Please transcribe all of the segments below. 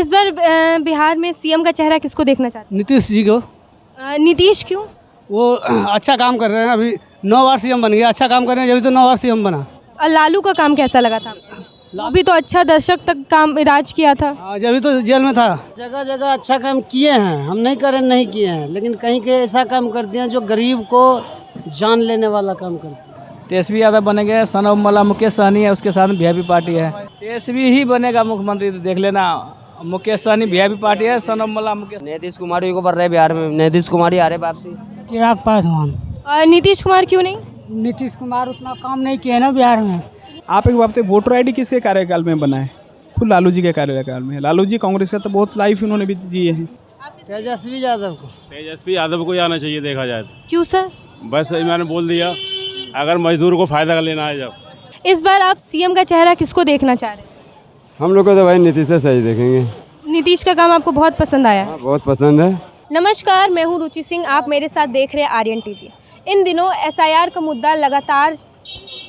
इस बार बिहार में सीएम का चेहरा किसको देखना चाहते नीतीश जी को। हैं? नीतीश क्यों? वो अच्छा काम कर रहे हैं, अभी 9 बार सीएम बन गया, अच्छा काम कर रहे हैं, जब तो 9 बार सीएम बना। और लालू का काम कैसा लगा था आपको? वो भी तो अच्छा दशक तक काम राज किया था। हाँ, जब तो जेल में था। जगह जगह अच्छा काम किए हैं, हम नहीं करें नहीं किए हैं, लेकिन कहीं के ऐसा काम कर दिए जो गरीब को जान लेने वाला काम कर दिया। तेजस्वी यादव बनेंगे, सन ऑफ मला मुकेश सहनी है, उसके साथ वीआईपी पार्टी है। तेजस्वी ही बनेगा मुख्यमंत्री, तो देख लेना। मुकेश सहनी वीआईपी पार्टी है, सन ऑफ मला मुकेश। नीतीश कुमार को बढ़ रहे बिहार में, नीतीश कुमार ही आ रहे वापसी। चिराग पासवान। और नीतीश कुमार क्यों नहीं? नीतीश कुमार उतना काम नहीं किया ना बिहार में। आप एक बात बताइए, वोटर आईडी किसके कार्यकाल में बना है? खुद लालू जी के कार्यकाल में। लालू जी कांग्रेस का तो बहुत लाइफ उन्होंने भी दिए हैं। तेजस्वी यादव को। तेजस्वी यादव को ही आना चाहिए देखा जाए तो। क्यों सर? बस मैंने बोल दिया, अगर मजदूर को फायदा लेना है जब। इस बार आप सीएम का चेहरा किसको देखना चाह रहे हैं? हम लोग को तो भाई नीतीश से सही देखेंगे। नीतीश का काम आपको बहुत पसंद आया? बहुत पसंद है। नमस्कार, मैं हूं रुचि सिंह, आप मेरे साथ देख रहे हैं आर्यन टीवी। इन दिनों एसआईआर का मुद्दा लगातार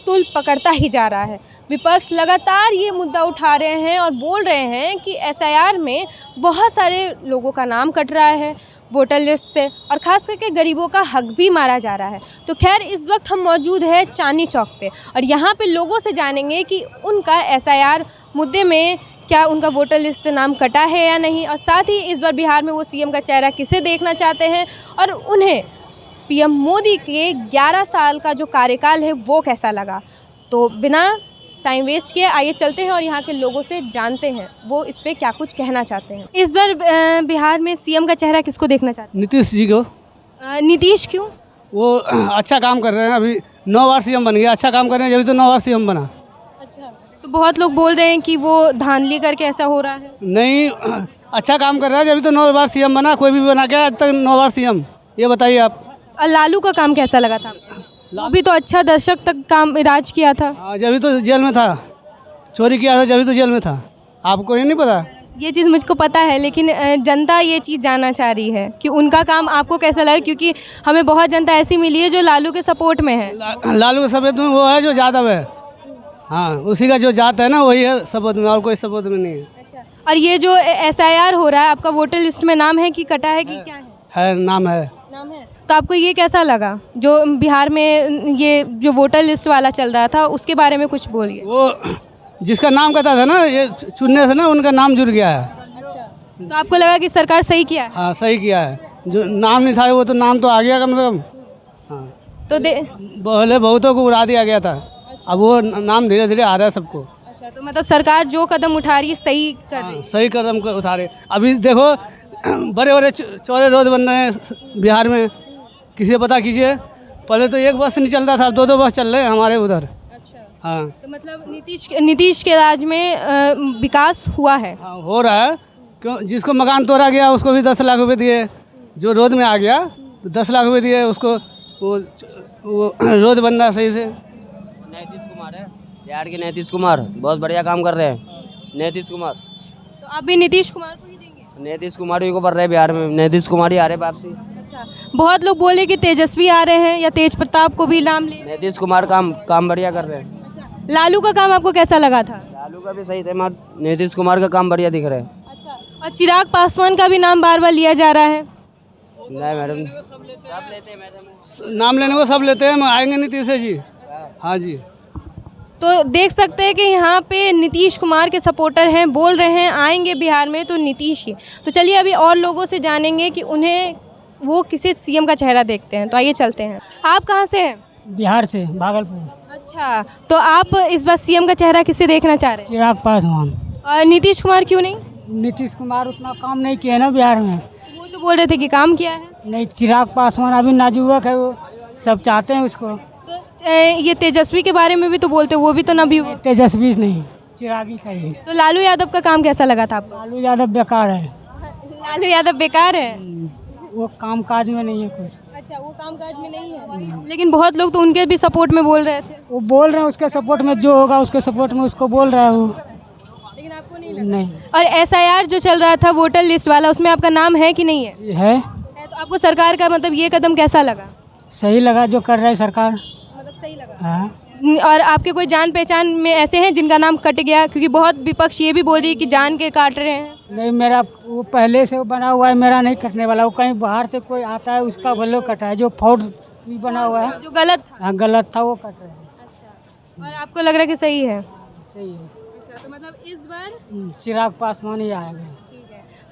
तुल पकड़ता ही जा रहा है। विपक्ष लगातार ये मुद्दा उठा रहे हैं और बोल रहे हैं कि एसआईआर में बहुत सारे लोगों का नाम कट रहा है वोटर लिस्ट से, और ख़ास करके गरीबों का हक भी मारा जा रहा है। तो खैर, इस वक्त हम मौजूद है चांदनी चौक पे, और यहाँ पे लोगों से जानेंगे कि उनका एसआईआर मुद्दे में क्या उनका वोटर लिस्ट से नाम कटा है या नहीं, और साथ ही इस बार बिहार में वो सीएम का चेहरा किसे देखना चाहते हैं, और उन्हें पीएम मोदी के 11 साल का जो कार्यकाल है वो कैसा लगा। तो बिना टाइम वेस्ट किए आइए चलते हैं और यहाँ के लोगों से जानते हैं वो इस पे क्या कुछ कहना चाहते हैं। इस बार बिहार में सीएम का चेहरा किसको देखना चाहते नीतीश जी को। हैं? नीतीश क्यों? वो अच्छा काम कर रहे हैं, अभी 9 बार सीएम बन गया, अच्छा काम कर रहे हैं, जब तो 9 बार सीएम बना। अच्छा, तो बहुत लोग बोल रहे हैं कि वो धांधली करके ऐसा हो रहा है। नहीं, अच्छा काम कर रहा है, जब तो 9 बार सीएम बना। कोई भी बना क्या आज तक 9 बार सीएम, ये बताइए आप। और लालू का काम कैसा लगा था आपको? वो भी तो अच्छा दशक तक काम राज किया था। हाँ, जब तो जेल में था, चोरी किया था, जब तो जेल में था। आपको ये नहीं पता? ये चीज़ मुझको पता है, लेकिन जनता ये चीज़ जानना चाह रही है कि उनका काम आपको कैसा लगा, क्योंकि हमें बहुत जनता ऐसी मिली है जो लालू के सपोर्ट में है। लालू के सपोर्ट में वो है जो यादव है। हाँ, उसी का जो जात है ना वही है सपोर्ट में, और कोई सपोर्ट में नहीं है। अच्छा, और ये जो एसआईआर हो रहा है, आपका वोटर लिस्ट में नाम है कि कटा है कि क्या है? नाम है। नाम है। तो आपको ये कैसा लगा जो बिहार में ये जो वोटर लिस्ट वाला चल रहा था, उसके बारे में कुछ बोलिए। वो जिसका नाम कटा था ना, ये चुनने से ना उनका नाम जुड़ गया है। अच्छा, तो आपको लगा कि सरकार सही किया है? हाँ, सही किया है। जो नाम नहीं था वो तो नाम तो आ गया कम से कम। हाँ, तो पहले बहुतों को उड़ा दिया गया था, अब वो नाम धीरे धीरे आ रहा है सबको। अच्छा, तो मतलब सरकार जो कदम उठा रही है सही कर रही है। सही कदम उठा रहे। अभी देखो बड़े बड़े चौड़े रोड बन रहे हैं बिहार में, किसी से पता कीजिए। पहले तो एक बस नहीं चल रहा था, 2-2 बस चल रहे हैं हमारे उधर। अच्छा, हाँ, तो मतलब नीतीश के राज में विकास हुआ है। हाँ, हो रहा है। क्यों? जिसको मकान तोड़ा गया उसको भी 10 लाख रुपए दिए, जो रोड में आ गया तो 10 लाख रुपए दिए उसको। वो रोड बन रहा सही से। नीतीश कुमार है बिहार के, नीतीश कुमार बहुत बढ़िया काम कर रहे हैं। नीतीश कुमार। तो आप भी नीतीश कुमार को ही देंगे? नीतीश कुमार को बढ़ रहे बिहार में, नीतीश कुमार ही आ रहे वापसी। अच्छा, बहुत लोग बोले कि तेजस्वी आ रहे हैं या तेज प्रताप को भी नाम ले। नीतीश कुमार काम बढ़िया कर रहे हैं। अच्छा, लालू का काम आपको कैसा लगा था? लालू का भी सही थे, मगर नीतीश कुमार का काम बढ़िया दिख रहा है। अच्छा, और चिराग पासवान का भी नाम बार बार लिया जा रहा है। नहीं मैडम, सब लेते हैं मैडम, नाम लेने को सब लेते हैं, आएंगे नीतीश जी। हाँ जी। तो देख सकते हैं कि यहाँ पे नीतीश कुमार के सपोर्टर हैं, बोल रहे हैं आएंगे बिहार में तो नीतीश ही। तो चलिए अभी और लोगों से जानेंगे कि उन्हें वो किसे सीएम का चेहरा देखते हैं। तो आइए चलते हैं। आप कहाँ से हैं? बिहार से, भागलपुर। अच्छा, तो आप इस बार सीएम का चेहरा किसे देखना चाह रहे हैं? चिराग पासवान। और नीतीश कुमार क्यों नहीं? नीतीश कुमार उतना काम नहीं किया ना बिहार में। वो तो बोल रहे थे कि काम किया है। नहीं, चिराग पासवान अभी नाजुक है, वो सब चाहते हैं उसको। तो ये तेजस्वी के बारे में भी तो बोलते, वो भी तो ना भी। तेजस्वी नहीं, चिराग ही चाहिए। तो लालू यादव का काम कैसा लगा था आपको? लालू यादव बेकार है। लालू यादव बेकार है? वो काम काज में नहीं है कुछ। अच्छा, वो काम काज में नहीं है, लेकिन बहुत लोग तो उनके भी सपोर्ट में बोल रहे थे। वो बोल रहे हैं उसके सपोर्ट में, जो होगा उसके सपोर्ट में उसको बोल रहा है वो। लेकिन आपको नहीं लगा? नहीं। और एसआईआर जो चल रहा था वोटर लिस्ट वाला, उसमें आपका नाम है कि नहीं है? है। तो आपको सरकार का मतलब ये कदम कैसा लगा? सही लगा जो कर रहा है सरकार। मतलब सही लगा। हाँ। और आपके कोई जान पहचान में ऐसे हैं जिनका नाम कट गया? क्योंकि बहुत विपक्ष ये भी बोल रही है कि जान के काट रहे हैं। नहीं, मेरा वो पहले से वो बना हुआ है, मेरा नहीं कटने वाला। वो कहीं बाहर से कोई आता है उसका वो कटा है, जो फॉल्ट भी बना हुआ है। जो गलत था। हाँ, गलत था, वो कट रहा है। अच्छा, और आपको लग रहा है कि सही है? सही है। अच्छा, तो मतलब इस बार चिराग पासवान ही आएगा।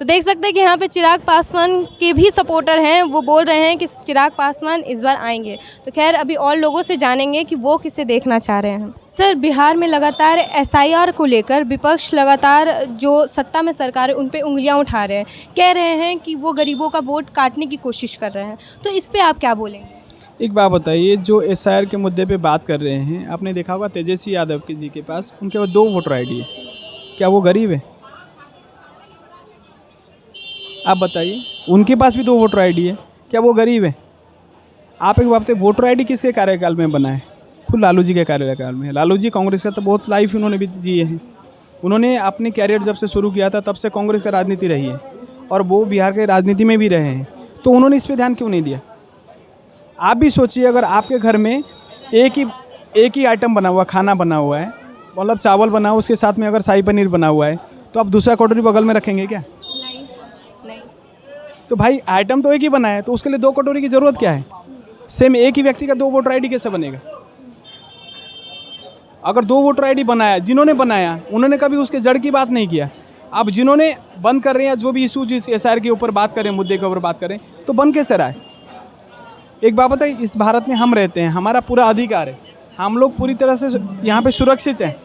तो देख सकते हैं कि यहाँ पे चिराग पासवान के भी सपोर्टर हैं, वो बोल रहे हैं कि चिराग पासवान इस बार आएंगे। तो खैर अभी और लोगों से जानेंगे कि वो किसे देखना चाह रहे हैं। सर, बिहार में लगातार एसआईआर को लेकर विपक्ष लगातार जो सत्ता में सरकार है उन पे उंगलियां उठा रहे हैं, कह रहे हैं कि वो गरीबों का वोट काटने की कोशिश कर रहे हैं। तो इस पर आप क्या बोलेंगे? एक बात बताइए, जो एसआईआर के मुद्दे पे बात कर रहे हैं, आपने देखा होगा तेजस्वी यादव जी के पास उनके पास 2 वोटर आईडी है। क्या वो गरीब है? आप बताइए, उनके पास भी 2 वोटर आईडी है, क्या वो गरीब है? आप एक बात बताइए, वोटर आईडी किसके कार्यकाल में बना है? खुद लालू जी के कार्यकाल में। लालू जी कांग्रेस का तो बहुत लाइफ उन्होंने भी दिए हैं। उन्होंने अपने कैरियर जब से शुरू किया था तब से कांग्रेस का राजनीति रही है और वो बिहार के राजनीति में भी रहे हैं, तो उन्होंने इस पर ध्यान क्यों नहीं दिया? आप भी सोचिए, अगर आपके घर में एक ही आइटम बना हुआ, खाना बना हुआ है, मतलब चावल बना हुआ, उसके साथ में अगर शाही पनीर बना हुआ है, तो आप दूसरा कटोरी बगल में रखेंगे क्या? नहीं। तो भाई आइटम तो एक ही बना है, तो उसके लिए 2 कटोरी की ज़रूरत क्या है? सेम एक ही व्यक्ति का 2 वोटर आईडी कैसे बनेगा? अगर 2 वोटर आईडी बनाया, जिन्होंने बनाया उन्होंने कभी उसके जड़ की बात नहीं किया। अब जिन्होंने बंद कर रहे हैं, जो भी इशू जिस एसआईआर के ऊपर बात करें, मुद्दे के ऊपर बात करें, तो बंद कैसे रहा है? एक बात बताइए, इस भारत में हम रहते हैं, हमारा पूरा अधिकार है, हम लोग पूरी तरह से यहाँ पे सुरक्षित हैं।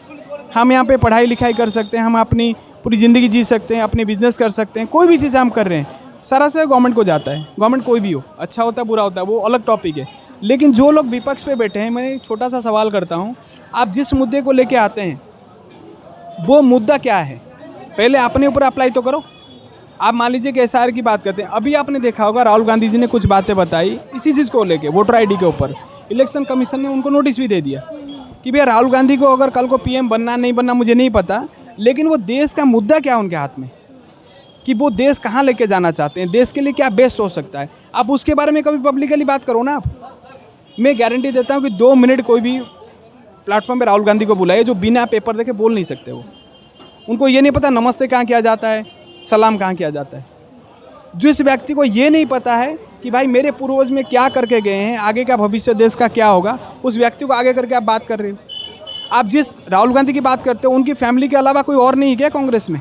हम यहाँ पे पढ़ाई लिखाई कर सकते हैं, हम अपनी पूरी ज़िंदगी जी सकते हैं, अपने बिजनेस कर सकते हैं, कोई भी चीज़ हम कर रहे हैं, सारा से गवर्नमेंट को जाता है। गवर्नमेंट कोई भी हो, अच्छा होता है बुरा होता है, वो अलग टॉपिक है। लेकिन जो लोग विपक्ष पे बैठे हैं, मैं एक छोटा सा सवाल करता हूँ, आप जिस मुद्दे को लेके आते हैं वो मुद्दा क्या है? पहले अपने ऊपर अप्लाई तो करो। आप मान लीजिए कि एसआईआर की बात करते हैं, अभी आपने देखा होगा राहुल गांधी जी ने कुछ बातें बताई इसी चीज़ को लेके, वोटर आईडी के ऊपर। इलेक्शन कमीशन ने उनको नोटिस भी दे दिया कि भैया राहुल गांधी को अगर कल को पीएम बनना नहीं बनना मुझे नहीं पता, लेकिन वो देश का मुद्दा क्या है उनके हाथ में, कि वो देश कहाँ लेके जाना चाहते हैं, देश के लिए क्या बेस्ट हो सकता है, आप उसके बारे में कभी पब्लिकली बात करो ना। आप, मैं गारंटी देता हूँ कि 2 मिनट कोई भी प्लेटफॉर्म पे राहुल गांधी को बुलाइए, जो बिना पेपर देखे बोल नहीं सकते। वो उनको ये नहीं पता नमस्ते कहाँ किया जाता है, सलाम कहाँ किया जाता है। जिस व्यक्ति को ये नहीं पता है कि भाई मेरे पूर्वज में क्या करके गए हैं, आगे का भविष्य देश का क्या होगा, उस व्यक्ति को आगे करके आप बात कर रहे हो। आप जिस राहुल गांधी की बात करते हो, उनकी फैमिली के अलावा कोई और नहीं क्या कांग्रेस में?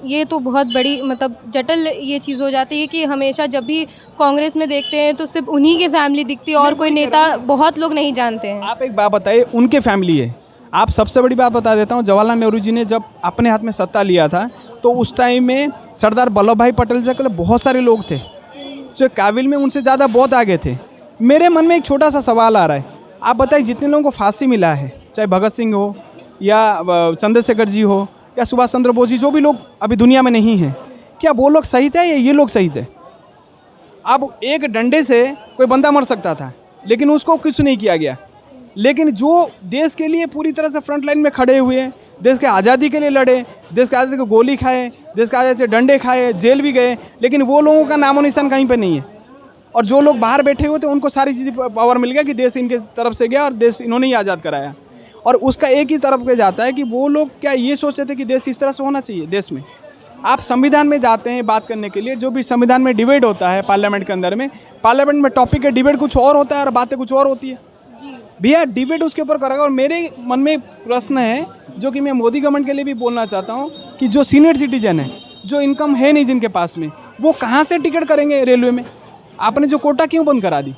ये तो बहुत बड़ी मतलब जटिल ये चीज़ हो जाती है कि हमेशा जब भी कांग्रेस में देखते हैं तो सिर्फ उन्हीं की फैमिली दिखती है और कोई नेता बहुत लोग नहीं जानते हैं। आप एक बात बताइए, उनके फैमिली है। आप सबसे बड़ी बात बता देता हूँ, जवाहरलाल नेहरू जी ने जब अपने हाथ में सत्ता लिया था तो उस टाइम में सरदार वल्लभ भाई पटेल से बहुत सारे लोग थे जो काबिल में उनसे ज़्यादा बहुत आगे थे। मेरे मन में एक छोटा सा सवाल आ रहा है, आप बताइए जितने लोगों को फांसी मिला है, चाहे भगत सिंह हो या चंद्रशेखर जी हो या सुभाष चंद्र बोस जी, जो भी लोग अभी दुनिया में नहीं हैं, क्या वो लोग सही थे या ये लोग सही थे? अब एक डंडे से कोई बंदा मर सकता था लेकिन उसको कुछ नहीं किया गया। लेकिन जो देश के लिए पूरी तरह से फ्रंट लाइन में खड़े हुए, देश के आज़ादी के लिए लड़े, देश के आज़ादी को गोली खाए, देश के आज़ादी से डंडे खाए, जेल भी गए, लेकिन वो लोगों का नामो निशान कहीं पे नहीं है। और जो लोग बाहर बैठे हुए थे उनको सारी चीज़ें पावर मिल गया कि देश इनके तरफ से गया और देश इन्होंने ही आज़ाद कराया। और उसका एक ही तरफ पे जाता है कि वो लोग क्या ये सोचते थे कि देश इस तरह से होना चाहिए। देश में आप संविधान में जाते हैं बात करने के लिए, जो भी संविधान में डिबेट होता है पार्लियामेंट के अंदर में, पार्लियामेंट में टॉपिक का डिबेट कुछ और होता है और बातें कुछ और होती है। भैया डिबेट उसके ऊपर करेगा। और मेरे मन में प्रश्न है जो कि मैं मोदी गवर्नमेंट के लिए भी बोलना चाहता हूँ कि जो सीनियर सिटीजन है, जो इनकम है नहीं जिनके पास में, वो कहाँ से टिकट करेंगे रेलवे में? आपने जो कोटा क्यों बंद करा दी?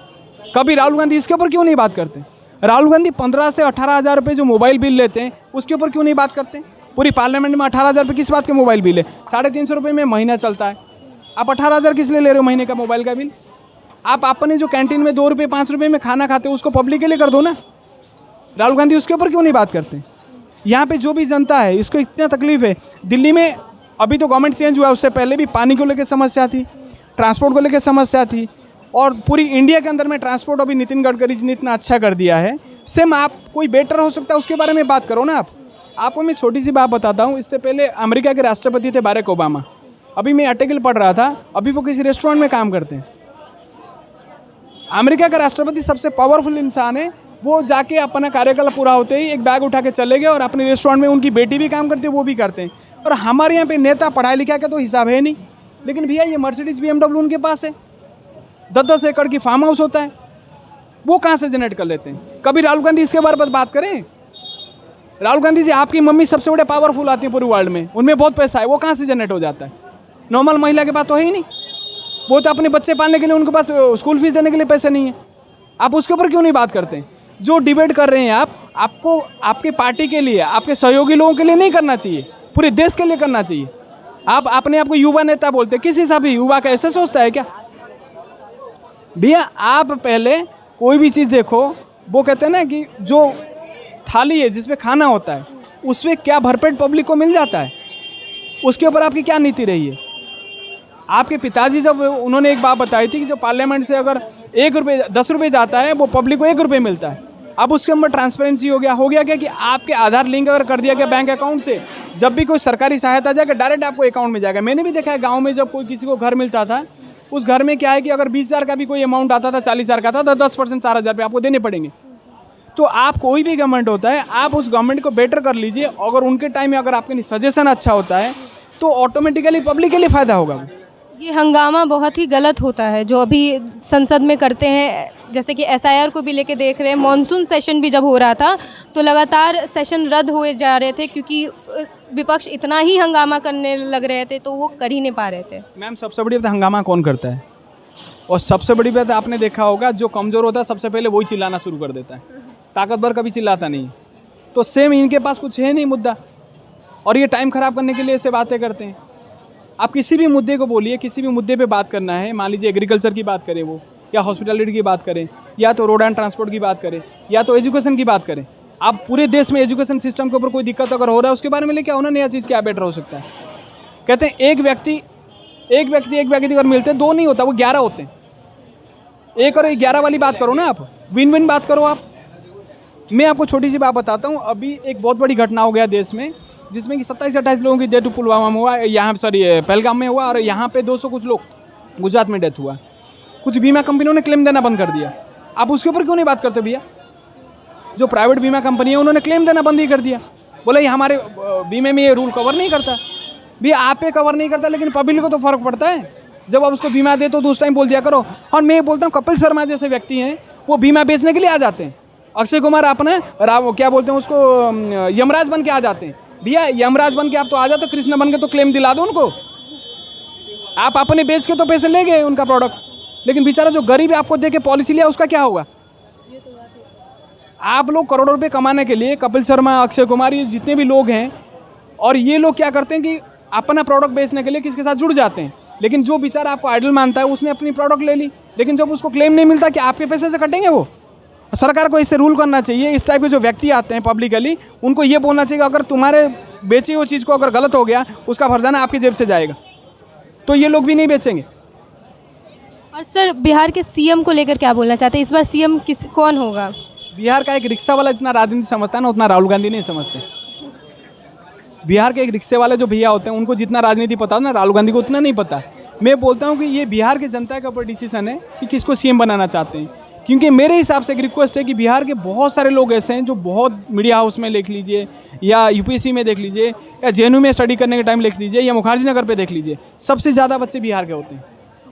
कभी राहुल गांधी इसके ऊपर क्यों नहीं बात करते? राहुल गांधी 15 से 18 हज़ार रुपये जो मोबाइल बिल लेते हैं उसके ऊपर क्यों नहीं बात करते? पूरी पार्लियामेंट में 18 हज़ार रुपये किस बात के मोबाइल बिल है? 350 रुपये में महीना चलता है। आप 18 हज़ार किस लिए ले रहे हो महीने का मोबाइल का बिल? आप अपने जो कैंटीन में 2 रुपये 5 रुपये में खाना खाते हो उसको पब्लिक के लिए कर दो ना। राहुल गांधी उसके ऊपर क्यों नहीं बात करते? यहाँ पे जो भी जनता है इसको इतना तकलीफ है। दिल्ली में अभी तो गवर्नमेंट चेंज हुआ, उससे पहले भी पानी को लेकर समस्या थी, ट्रांसपोर्ट को लेकर समस्या थी, और पूरी इंडिया के अंदर में ट्रांसपोर्ट अभी नितिन गडकरी जी ने इतना अच्छा कर दिया है। सेम आप कोई बेटर हो सकता है उसके बारे में बात करो ना। आपको मैं छोटी सी बात बताता हूँ। इससे पहले अमेरिका के राष्ट्रपति थे बाराक ओबामा। अभी मैं आर्टिकल पढ़ रहा था, अभी वो किसी रेस्टोरेंट में काम करते हैं। अमेरिका का राष्ट्रपति सबसे पावरफुल इंसान है, वो जाके अपना कार्यकाल पूरा होते ही एक बैग उठा के चले गए और अपने रेस्टोरेंट में उनकी बेटी भी काम करती है, वो भी करते हैं। और हमारे यहाँ पे नेता पढ़ाई लिखा का तो हिसाब है नहीं, लेकिन भैया ये मर्सिडीज BMW उनके पास है, 10-10 एकड़ की फार्म हाउस होता है, वो कहाँ से जनरेट कर लेते हैं? कभी राहुल गांधी इसके बारे में बात करें? राहुल गांधी जी, आपकी मम्मी सबसे बड़े पावरफुल आती है पूरे वर्ल्ड में, उनमें बहुत पैसा है, वो कहाँ से जनरेट हो जाता है? नॉर्मल महिला के पास तो है ही नहीं, वो तो अपने बच्चे पालने के लिए उनके पास स्कूल फीस देने के लिए पैसे नहीं है। आप उसके ऊपर क्यों नहीं बात करते? जो डिबेट कर रहे हैं आपको आपके पार्टी के लिए, आपके सहयोगी लोगों के लिए नहीं करना चाहिए, पूरे देश के लिए करना चाहिए। आप अपने आप को युवा नेता बोलते, किस हिसाब से युवा का ऐसे सोचता है क्या? भैया आप पहले कोई भी चीज़ देखो, वो कहते हैं ना कि जो थाली है जिसमें खाना होता है उसमें क्या भरपेट पब्लिक को मिल जाता है, उसके ऊपर आपकी क्या नीति रही है? आपके पिताजी जब उन्होंने एक बात बताई थी कि जो पार्लियामेंट से अगर 1 रुपये 10 रुपये जाता है वो पब्लिक को 1 रुपये मिलता है। अब उसके अंदर ट्रांसपेरेंसी हो गया क्या कि आपके आधार लिंक अगर कर दिया गया बैंक अकाउंट से, जब भी कोई सरकारी सहायता जाएगा डायरेक्ट आपको अकाउंट में जाएगा। मैंने भी देखा है गाँव में जब कोई किसी को घर मिलता था, उस घर में क्या है कि अगर 20,000 का भी कोई अमाउंट आता था, 40,000 का था, तो 10% 4,000 रुपये आपको देने पड़ेंगे। तो आप कोई भी गवर्नमेंट होता है, आप उस गवर्नमेंट को बेटर कर लीजिए। अगर उनके टाइम में अगर आपके सजेशन अच्छा होता है तो ऑटोमेटिकली पब्लिक के लिए फ़ायदा होगा। ये हंगामा बहुत ही गलत होता है जो अभी संसद में करते हैं, जैसे कि SIR को भी लेके देख रहे हैं। मॉनसून सेशन भी जब हो रहा था तो लगातार सेशन रद्द हुए जा रहे थे क्योंकि विपक्ष इतना ही हंगामा करने लग रहे थे तो वो कर ही नहीं पा रहे थे। मैम, सबसे बड़ी बात हंगामा कौन करता है? और सबसे बड़ी बात आपने देखा होगा, जो कमज़ोर होता है सबसे पहले वही चिल्लाना शुरू कर देता है, ताकतवर कभी चिल्लाता नहीं। तो सेम इनके पास कुछ है नहीं मुद्दा, और ये टाइम ख़राब करने के लिए ऐसे बातें करते हैं। आप किसी भी मुद्दे को बोलिए, किसी भी मुद्दे पे बात करना है, मान लीजिए एग्रीकल्चर की बात करें वो, या हॉस्पिटलिटी की बात करें, या तो रोड एंड ट्रांसपोर्ट की बात करें, या तो एजुकेशन की बात करें। आप पूरे देश में एजुकेशन सिस्टम के ऊपर कोई दिक्कत अगर हो रहा है उसके बारे में लेके आओ ना, नया चीज़ क्या बेटर हो सकता है। कहते हैं एक व्यक्ति अगर मिलते हैं 2 नहीं होता, वो 11 होते हैं। 1 और 11 वाली बात करो ना, आप विन विन बात करो। आप मैं आपको छोटी सी बात बताता हूँ। अभी एक बहुत बड़ी घटना हो गया देश में, जिसमें कि 27-28 लोगों की डेथ पुलवामा में हुआ, यहाँ पहलगाम में हुआ, और यहाँ पे 200 कुछ लोग गुजरात में डेथ हुआ। कुछ बीमा कंपनियों ने क्लेम देना बंद कर दिया। आप उसके ऊपर क्यों नहीं बात करते भैया? जो प्राइवेट बीमा कंपनी है उन्होंने क्लेम देना बंद ही कर दिया, बोले ये हमारे बीमे में ये रूल कवर नहीं करता। भैया आप पे कवर नहीं करता, लेकिन पब्लिक को तो फ़र्क पड़ता है। जब आप उसको बीमा देते हो तो उस टाइम बोल दिया करो। और मैं बोलता हूँ कपिल शर्मा जैसे व्यक्ति हैं, वो बीमा बेचने के लिए आ जाते हैं। अक्षय कुमार अपने क्या बोलते हैं उसको, यमराज बन के आ जाते हैं। भैया यमराज बन के आप तो आ जाते, कृष्ण बन के तो क्लेम दिला दो उनको। आप अपने बेच के तो पैसे ले गए उनका प्रोडक्ट, लेकिन बेचारा जो गरीब आपको दे के पॉलिसी लिया उसका क्या होगा? आप लोग करोड़ों रुपए कमाने के लिए, कपिल शर्मा, अक्षय कुमार, ये जितने भी लोग हैं, और ये लोग क्या करते हैं कि अपना प्रोडक्ट बेचने के लिए किसके साथ जुड़ जाते हैं। लेकिन जो बेचारा आपको आइडल मानता है उसने अपनी प्रोडक्ट ले ली, लेकिन जब उसको क्लेम नहीं मिलता कि आपके पैसे से कटेंगे वो। सरकार को इससे रूल करना चाहिए। इस टाइप के जो व्यक्ति आते हैं पब्लिकली, उनको ये बोलना चाहिए अगर तुम्हारे बेची हुई चीज़ को अगर गलत हो गया, उसका फर्जाना आपकी जेब से जाएगा, तो ये लोग भी नहीं बेचेंगे। और सर, बिहार के CM को लेकर क्या बोलना चाहते हैं? इस बार CM कौन होगा? बिहार का एक रिक्शा वाला जितना राजनीति समझता है ना, उतना राहुल गांधी नहीं समझते। बिहार के एक रिक्शे वाले जो भैया होते हैं, उनको जितना राजनीति पता है ना, राहुल गांधी को उतना नहीं पता। मैं बोलता हूँ कि ये बिहार की जनता के ऊपर डिसीजन है कि किसको CM बनाना चाहते हैं। क्योंकि मेरे हिसाब से एक रिक्वेस्ट है कि बिहार के बहुत सारे लोग ऐसे हैं जो बहुत मीडिया हाउस में देख लीजिए, या UPSC में देख लीजिए, या JNU में स्टडी करने के टाइम देख लीजिए, या मुखर्जी नगर पे देख लीजिए, सबसे ज़्यादा बच्चे बिहार के होते हैं।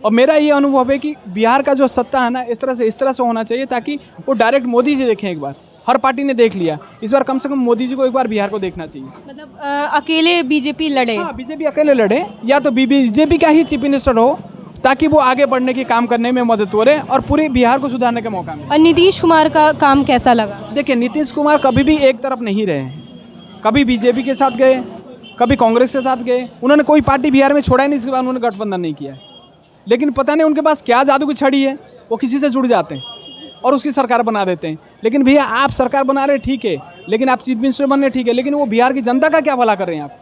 और मेरा ये अनुभव है कि बिहार का जो सत्ता है ना, इस तरह से होना चाहिए ताकि वो डायरेक्ट मोदी जी देखें। एक बार हर पार्टी ने देख लिया, इस बार कम से कम मोदी जी को एक बार बिहार को देखना चाहिए। मतलब अकेले BJP लड़े? हाँ, BJP अकेले लड़े, या तो BJP का ही चीफ मिनिस्टर हो, ताकि वो आगे बढ़ने की काम करने में मदद करे और पूरे बिहार को सुधारने का मौका मिले। और नीतीश कुमार का काम कैसा लगा? देखिए, नीतीश कुमार कभी भी एक तरफ नहीं रहे हैं। कभी BJP के साथ गए, कभी कांग्रेस के साथ गए, उन्होंने कोई पार्टी बिहार में छोड़ा ही नहीं, इसके बाद उन्होंने गठबंधन नहीं किया है। लेकिन पता नहीं उनके पास क्या जादू की छड़ी है, वो किसी से जुड़ जाते हैं और उसकी सरकार बना देते हैं। लेकिन भैया आप सरकार बना रहे ठीक है, लेकिन आप चीफ मिनिस्टर बन रहे ठीक है, लेकिन वो बिहार की जनता का क्या भला कर रहे हैं आप?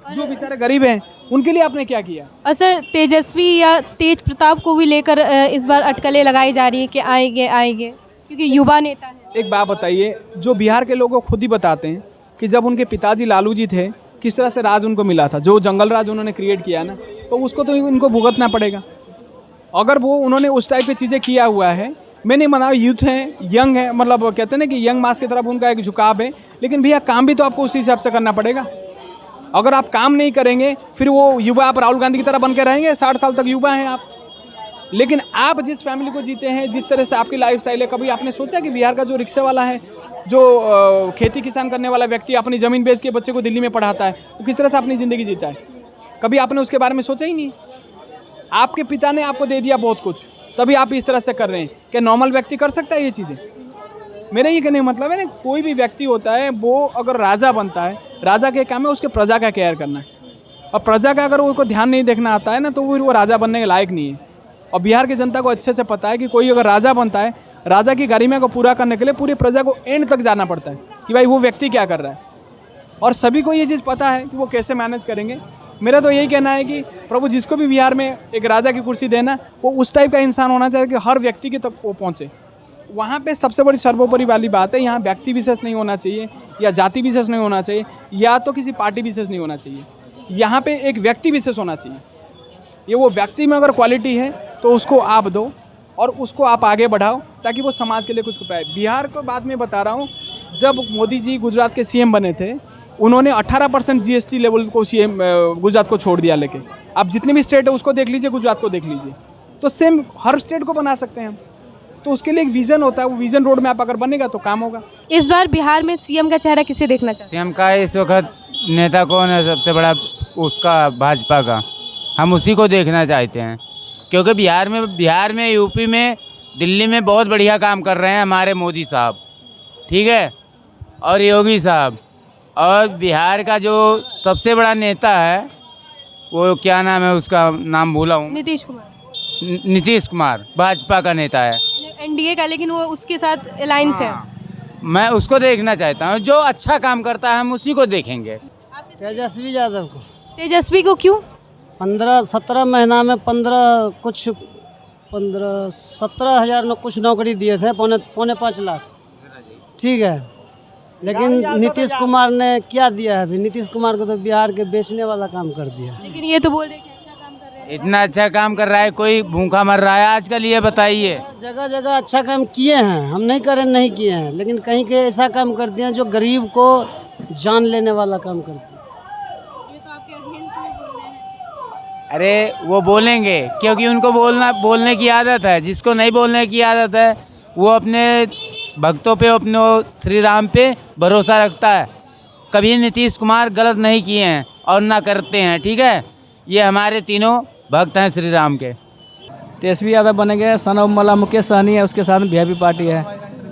जो बेचारे गरीब हैं उनके लिए आपने क्या किया? और सर, तेजस्वी या तेज प्रताप को भी लेकर इस बार अटकलें लगाई जा रही है कि आएंगे क्योंकि युवा नेता है। एक बात बताइए, जो बिहार के लोगों को खुद ही बताते हैं कि जब उनके पिताजी लालू जी थे, किस तरह से राज उनको मिला था, जो जंगल राज उन्होंने क्रिएट किया ना, तो उसको तो इनको भुगतना पड़ेगा। अगर वो उन्होंने उस टाइप की चीज़ें किया हुआ है, मैं नहीं मना, यूथ है, यंग है, मतलब कहते हैं ना कि यंग मास की तरफ उनका एक झुकाव है, लेकिन भैया काम भी तो आपको उसी हिसाब से करना पड़ेगा। अगर आप काम नहीं करेंगे फिर वो युवा आप राहुल गांधी की तरह बन के रहेंगे। 60 साल तक युवा हैं आप। लेकिन आप जिस फैमिली को जीते हैं, जिस तरह से आपकी लाइफस्टाइल है, कभी आपने सोचा कि बिहार का जो रिक्शे वाला है, जो खेती किसान करने वाला व्यक्ति अपनी ज़मीन बेच के बच्चे को दिल्ली में पढ़ाता है, वो किस तरह से अपनी ज़िंदगी जीता है? कभी आपने उसके बारे में सोचा ही नहीं। आपके पिता ने आपको दे दिया बहुत कुछ, तभी आप इस तरह से कर रहे हैं। क्या नॉर्मल व्यक्ति कर सकता है ये चीज़ें? मेरा ये कहने का मतलब है ना, कोई भी व्यक्ति होता है वो अगर राजा बनता है, राजा के काम है उसके प्रजा का केयर करना है, और प्रजा का अगर उनको ध्यान नहीं देखना आता है ना, तो फिर वो राजा बनने के लायक नहीं है। और बिहार की जनता को अच्छे से पता है कि कोई अगर राजा बनता है, राजा की गरिमा को पूरा करने के लिए पूरी प्रजा को एंड तक जाना पड़ता है कि भाई वो व्यक्ति क्या कर रहा है, और सभी को ये चीज़ पता है कि वो कैसे मैनेज करेंगे। मेरा तो यही कहना है कि प्रभु जिसको भी बिहार में एक राजा की कुर्सी देना, वो उस टाइप का इंसान होना चाहिए कि हर व्यक्ति के तक वो पहुँचे। वहाँ पे सबसे बड़ी सर्वोपरि वाली बात है, यहाँ व्यक्ति विशेष नहीं होना चाहिए, या जाति विशेष नहीं होना चाहिए, या तो किसी पार्टी विशेष नहीं होना चाहिए। यहाँ पे एक व्यक्ति विशेष होना चाहिए। ये वो व्यक्ति में अगर क्वालिटी है तो उसको आप दो और उसको आप आगे बढ़ाओ, ताकि वो समाज के लिए कुछ कर पाए। बिहार को बात में बता रहा हूँ, जब मोदी जी गुजरात के सीएम बने थे, उन्होंने 18% जीएसटी लेवल को सीएम गुजरात को छोड़ दिया लेके। आप जितने भी स्टेट है उसको देख लीजिए, गुजरात को देख लीजिए, तो सेम हर स्टेट को बना सकते हैं हम। तो उसके लिए एक विज़न होता है, वो विज़न रोड मैप अगर बनेगा तो काम होगा। इस बार बिहार में सीएम का चेहरा किसे देखना चाहते सीएम का इस वक्त नेता कौन है सबसे बड़ा? उसका भाजपा का, हम उसी को देखना चाहते हैं, क्योंकि बिहार में यूपी में दिल्ली में बहुत बढ़िया काम कर रहे हैं हमारे मोदी साहब, ठीक है, और योगी साहब। और बिहार का जो सबसे बड़ा नेता है वो क्या नाम है, उसका नाम भूला हूँ, नीतीश कुमार भाजपा का नेता है, एनडीए का, लेकिन वो उसके साथ अलायंस है। मैं उसको देखना चाहता हूँ। जो अच्छा काम करता है हम उसी को देखेंगे। तेजस्वी यादव को। तेजस्वी को क्यों? 17 महीना में 17 हज़ार में कुछ नौकरी दिए थे, पौने 5 लाख, ठीक है। लेकिन नीतीश कुमार ने क्या दिया है? अभी नीतीश कुमार को तो बिहार के बेचने वाला काम कर दिया। लेकिन ये तो बोल रहे हैं कि अच्छा काम कर रहे हैं। इतना अच्छा काम कर रहा है, कोई भूखा मर रहा है आजकल? ये बताइए। जगह जगह अच्छा काम किए हैं, हम नहीं करें नहीं किए हैं, लेकिन कहीं के ऐसा काम कर दिए जो गरीब को जान लेने वाला काम कर दिया। ये तो आपके अगेंस्ट में बोल रहे हैं। अरे वो बोलेंगे क्योंकि उनको बोलने की आदत है। जिसको नहीं बोलने की आदत है वो अपने भक्तों पे, अपने श्री राम पे भरोसा रखता है। कभी नीतीश कुमार गलत नहीं किए हैं और ना करते हैं, ठीक है। ये हमारे तीनों भक्त हैं श्री राम के। तेजस्वी यादव बनेंगे, सन ऑफ मला मुकेश सहनी है, उसके साथ वीआईपी पार्टी है।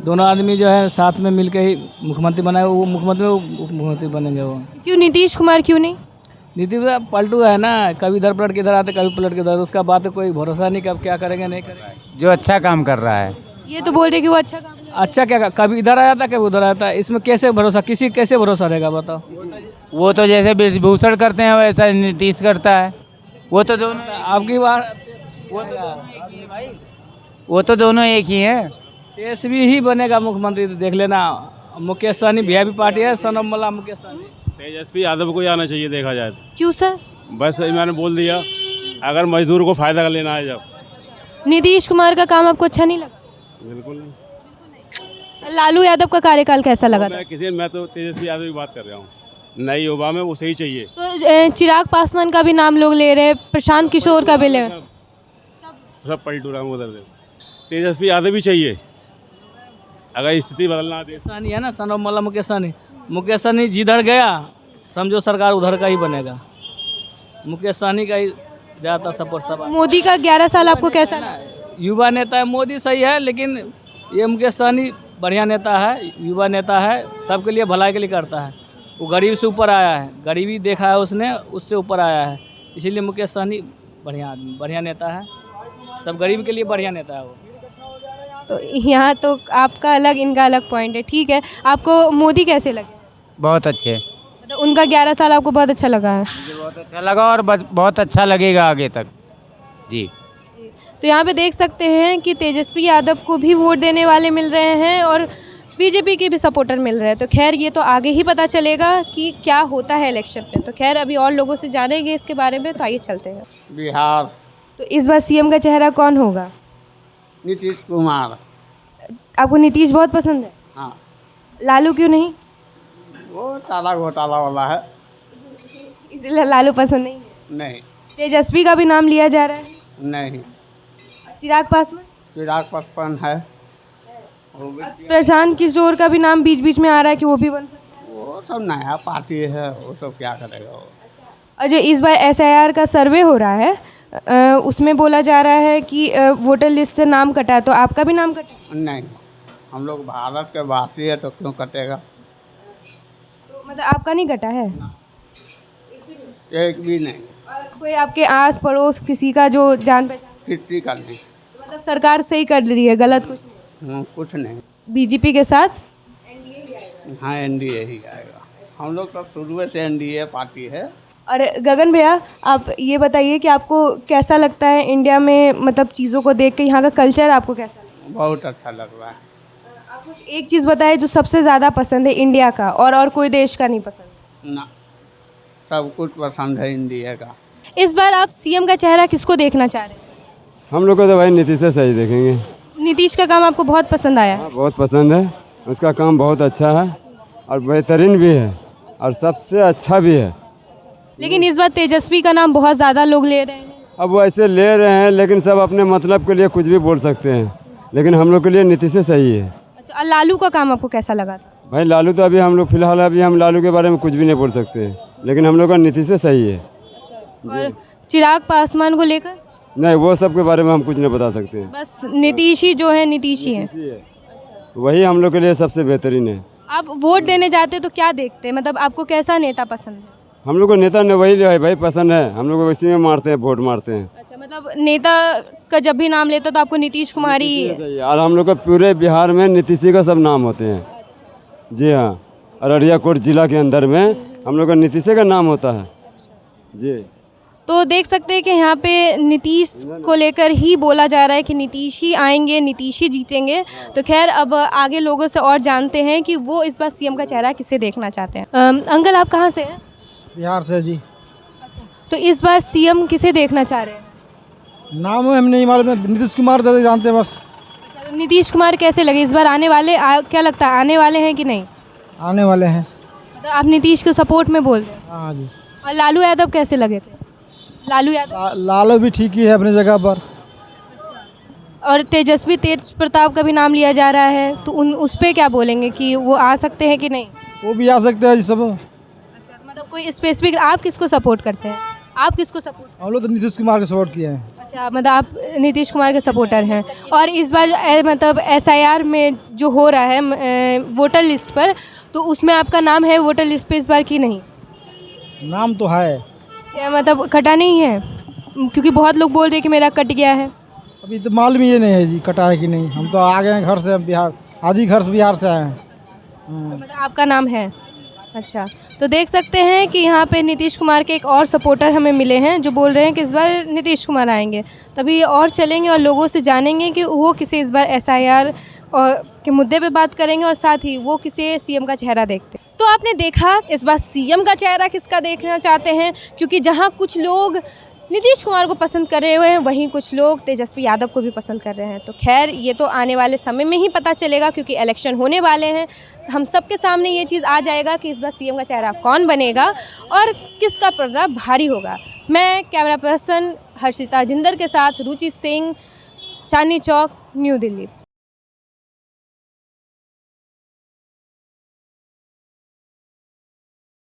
दोनों आदमी जो है साथ में मिलकर ही मुख्यमंत्री बनाए, वो मुख्यमंत्री उप मुख्यमंत्री बनेंगे। वो क्यों नीतीश कुमार क्यों नहीं? नीतीश पलटू है ना, कभी इधर पलट के इधर आते, कभी पलट के इधर, उसका बात कोई भरोसा नहीं कब क्या करेंगे नहीं करेंगे। जो अच्छा काम कर रहा है, ये तो बोल रहे कि वो अच्छा काम अच्छा क्या, कभी इधर आ जाता, कभी उधर आता है। इसमें कैसे भरोसा, किसी कैसे भरोसा रहेगा बताओ? वो तो जैसे ब्रजभूषण करते हैं वैसा नीतीश करता है। वो तो दोनों आपकी बात, वो तो दोनों एक ही हैं। तेजस्वी ही बनेगा मुख्यमंत्री, तो देख लेना। मुकेश सहनी वीआईपी पार्टी है, सन ऑफ मला मुकेश सहनी। तेजस्वी यादव को ही आना चाहिए देखा जाए तो। क्यों सर? बस मैंने बोल दिया, अगर मजदूर को फ़ायदा लेना है जब। नीतीश कुमार का काम आपको अच्छा नहीं लगा? बिल्कुल नहीं। लालू यादव का कार्यकाल कैसा लगा था? मैं तो तेजस्वी यादव की बात कर रहा हूँ। नई युवा में उसे ही चाहिए। तो चिराग पासवान का भी नाम लोग ले रहे हैं, प्रशांत किशोर का भी ले रहे हैं। सब पलटू रहा हूँ उधर से। तेजस्वी यादव भी चाहिए अगर स्थिति बदलना दे। सहनी है ना, सन ऑफ मला मुकेश सहनी। मुकेश सहनी जिधर गया समझो सरकार उधर का ही बनेगा। मुकेश सहनी का ही ज़्यादातर सपोर्ट सब। मोदी का 11 साल आपको कैसा लगा? युवा नेता है, मोदी सही है, लेकिन ये मुकेश सहनी बढ़िया नेता है, युवा नेता है, सबके लिए भलाई के लिए करता है। वो गरीब से ऊपर आया है, गरीबी देखा है उसने, उससे ऊपर आया है, इसीलिए मुकेश सहनी बढ़िया आदमी, बढ़िया नेता है, सब गरीब के लिए बढ़िया नेता है वो। तो यहाँ तो आपका अलग, इनका अलग पॉइंट है, ठीक है। आपको मोदी कैसे लगे? बहुत अच्छे। मतलब उनका 11 साल आपको बहुत अच्छा लगा है? मुझे बहुत अच्छा लगा और बहुत अच्छा लगेगा आगे तक जी। तो यहाँ पे देख सकते हैं कि तेजस्वी यादव को भी वोट देने वाले मिल रहे हैं और बीजेपी के भी सपोर्टर मिल रहे हैं। तो खैर ये तो आगे ही पता चलेगा कि क्या होता है इलेक्शन में। तो खैर अभी और लोगों से जानेंगे इसके बारे में, तो आइए चलते हैं। बिहार तो इस बार सीएम का चेहरा कौन होगा? नीतीश कुमार। आपको नीतीश बहुत पसंद है? हाँ, लालू क्यों नहीं? वो काला घोटाला वाला है। इसलिए लालू पसंद नहीं है। नहीं तेजस्वी का भी नाम लिया जा रहा है। नहीं, चिराग पासवान, चिराग पासवान है, वो भी प्रशांत किशोर का भी नाम बीच बीच में आ रहा है कि वो भी बन सकता है। वो सब नया पार्टी है, वो सब क्या करेगा वो। और जो इस बार SIR का सर्वे हो रहा है उसमें बोला जा रहा है कि वोटर लिस्ट से नाम कटा है, तो आपका भी नाम कटा है? नहीं, हम लोग भारत के वासी है तो क्यों कटेगा। तो मतलब आपका नहीं कटा है? एक भी नहीं, और कोई आपके आस पड़ोस किसी का जो जान पहचान? किसी का नहीं। मतलब सरकार सही कर रही है, गलत कुछ नहीं? कुछ नहीं। बीजेपी के साथ हाँ, NDA ही आएगा। हम लोग तो शुरू से NDA पार्टी है। और गगन भैया, आप ये बताइए कि आपको कैसा लगता है इंडिया में, मतलब चीज़ों को देख के यहाँ का कल्चर आपको कैसा लगता है? बहुत अच्छा लग रहा है। आपको एक चीज़ बताइए जो सबसे ज़्यादा पसंद है इंडिया का, और कोई देश का नहीं पसंद? ना, सब कुछ पसंद है इंडिया का। इस बार आप CM का चेहरा किसको देखना चाह रहे हैं? हम लोग को तो भाई नीतीश से सही देखेंगे। नीतीश का काम आपको बहुत पसंद आया है? हाँ, बहुत पसंद है, उसका काम बहुत अच्छा है और बेहतरीन भी है और सबसे अच्छा भी है। लेकिन इस बार तेजस्वी का नाम बहुत ज़्यादा लोग ले रहे हैं। अब वो ऐसे ले रहे हैं, लेकिन सब अपने मतलब के लिए कुछ भी बोल सकते हैं, लेकिन हम लोग के लिए नीतीश से सही है। अच्छा, और लालू का काम आपको कैसा लगा? भाई लालू तो अभी हम लोग फिलहाल अभी हम लालू के बारे में कुछ भी नहीं बोल सकते, लेकिन हम लोग का नीतीश से सही है। और चिराग पासवान को लेकर? नहीं, वो सब के बारे में हम कुछ नहीं बता सकते हैं। बस नीतीश ही जो है, नीतीश ही है। वही हम लोग के लिए सबसे बेहतरीन है। आप वोट देने जाते तो क्या देखते हैं, मतलब आपको कैसा नेता पसंद है? हम लोग को नेता ने वही है भाई पसंद है, हम लोग को इसी में मारते हैं, वोट मारते हैं। अच्छा, मतलब नेता का जब भी नाम लेता तो आपको नीतीश कुमार ही और हम लोग का पूरे बिहार में नीतीश का सब नाम होते हैं। जी हाँ, अररिया कोट जिला के अंदर में हम लोग का नीतीश का नाम होता है जी। तो देख सकते हैं कि यहाँ पे नीतीश को लेकर ही बोला जा रहा है कि नीतीश ही आएंगे, नीतीश ही जीतेंगे। तो खैर, अब आगे लोगों से और जानते हैं कि वो इस बार CM का चेहरा किसे देखना चाहते हैं। अंकल, आप कहाँ से हैं? बिहार से जी। तो इस बार CM किसे देखना चाह रहे हैं? नाम हमें नहीं मालूम है, नीतीश कुमार तो जानते हैं बस। तो नीतीश कुमार कैसे लगे इस बार आने वाले? क्या लगता है आने वाले हैं कि नहीं? आने वाले हैं। मतलब आप नीतीश के सपोर्ट में बोल रहे हैं? हाँ जी। और लालू यादव कैसे लगे थे? लालू यादव लालू भी ठीक ही है अपनी जगह पर। और तेजस्वी तेज प्रताप का भी नाम लिया जा रहा है, तो उस पर क्या बोलेंगे कि वो आ सकते हैं कि नहीं? वो भी आ सकते हैं जी सब। अच्छा, मतलब कोई स्पेसिफिक आप किसको सपोर्ट करते हैं? आप किसको सपोर्ट? हम लोग तो नीतीश कुमार को सपोर्ट किए हैं। अच्छा, मतलब आप नीतीश कुमार के सपोर्टर हैं। और इस बार मतलब SIR में जो हो रहा है वोटर लिस्ट पर, तो उसमें आपका नाम है वोटर लिस्ट पे इस बार की नहीं? नाम तो है। क्या मतलब कटा नहीं है? क्योंकि बहुत लोग बोल रहे हैं कि मेरा कट गया है। अभी तो मालूम ये नहीं है जी कटा है कि नहीं। हम तो आ गए हैं घर से, बिहार, आज ही घर से बिहार से आए हैं। मतलब आपका नाम है? अच्छा, तो देख सकते हैं कि यहाँ पे नीतीश कुमार के एक और सपोर्टर हमें मिले हैं जो बोल रहे हैं कि इस बार नीतीश कुमार आएंगे। तभी और चलेंगे और लोगों से जानेंगे कि वो किसे इस बार SIR के मुद्दे पे बात करेंगे और साथ ही वो किसे CM का चेहरा देखते हैं। तो आपने देखा इस बार CM का चेहरा किसका देखना चाहते हैं, क्योंकि जहाँ कुछ लोग नीतीश कुमार को पसंद कर रहे हुए हैं, वहीं कुछ लोग तेजस्वी यादव को भी पसंद कर रहे हैं। तो खैर, ये तो आने वाले समय में ही पता चलेगा, क्योंकि इलेक्शन होने वाले हैं। हम सबके सामने ये चीज़ आ जाएगा कि इस बार CM का चेहरा कौन बनेगा और किसका पर्दा भारी होगा। मैं कैमरा पर्सन हर्षिता जिंदर के साथ रुचि सिंह, चांदनी चौक, न्यू दिल्ली।